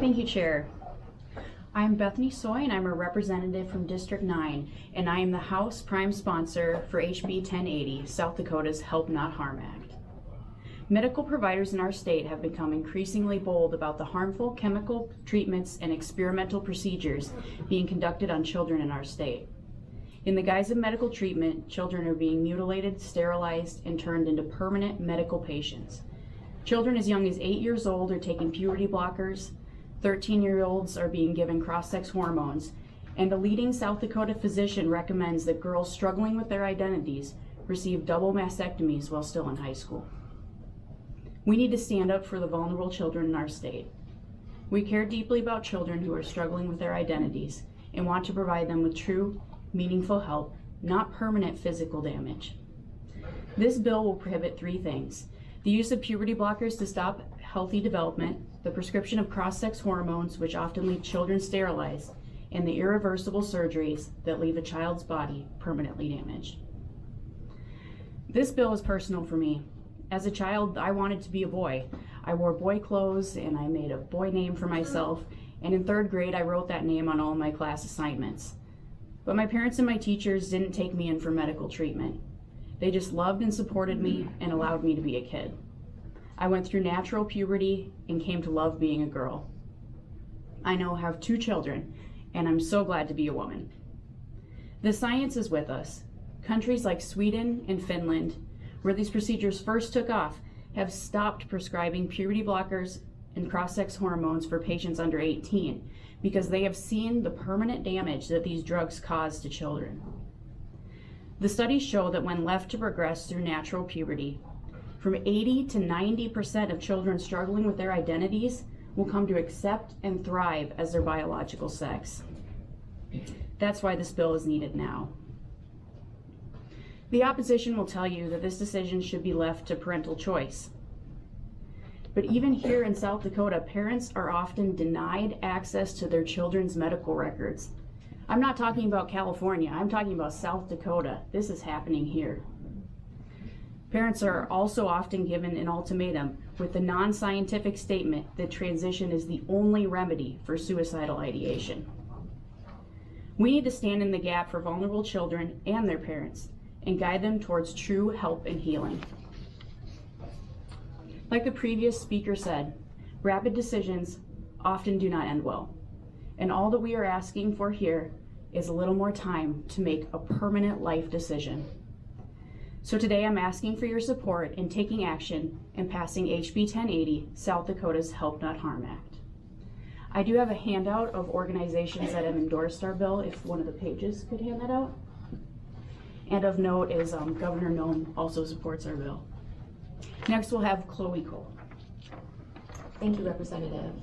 Thank you, Chair. I'm Bethany Soye, and I'm a representative from District 9, and I am the House Prime Sponsor for HB 1080, South Dakota's Help Not Harm Act. Medical providers in our state have become increasingly bold about the harmful chemical treatments and experimental procedures being conducted on children in our state. In the guise of medical treatment, children are being mutilated, sterilized, and turned into permanent medical patients. Children as young as 8 years old are taking puberty blockers, 13-year-olds are being given cross-sex hormones, and a leading South Dakota physician recommends that girls struggling with their identities receive double mastectomies while still in high school. We need to stand up for the vulnerable children in our state. We care deeply about children who are struggling with their identities and want to provide them with true, meaningful help, not permanent physical damage. This bill will prohibit 3 things: the use of puberty blockers to stop healthy development, the prescription of cross-sex hormones, which often leave children sterilized, and the irreversible surgeries that leave a child's body permanently damaged. This bill is personal for me. As a child, I wanted to be a boy. I wore boy clothes and I made a boy name for myself, and in 3rd grade I wrote that name on all my class assignments. But my parents and my teachers didn't take me in for medical treatment. They just loved and supported me and allowed me to be a kid. I went through natural puberty and came to love being a girl. I now have 2 children, and I'm so glad to be a woman. The science is with us. Countries like Sweden and Finland, where these procedures first took off, have stopped prescribing puberty blockers and cross-sex hormones for patients under 18 because they have seen the permanent damage that these drugs cause to children. The studies show that when left to progress through natural puberty, from 80 to 90% of children struggling with their identities will come to accept and thrive as their biological sex. That's why this bill is needed now. The opposition will tell you that this decision should be left to parental choice. But even here in South Dakota, parents are often denied access to their children's medical records. I'm not talking about California, I'm talking about South Dakota. This is happening here. Parents are also often given an ultimatum with the non-scientific statement that transition is the only remedy for suicidal ideation. We need to stand in the gap for vulnerable children and their parents and guide them towards true help and healing. Like the previous speaker said, rapid decisions often do not end well. And all that we are asking for here is a little more time to make a permanent life decision. So today I'm asking for your support in taking action and passing HB 1080, South Dakota's Help Not Harm Act. I do have a handout of organizations that have endorsed our bill, if one of the pages could hand that out. And of note is Governor Noem also supports our bill. Next we'll have Chloe Cole. Thank you, Representative.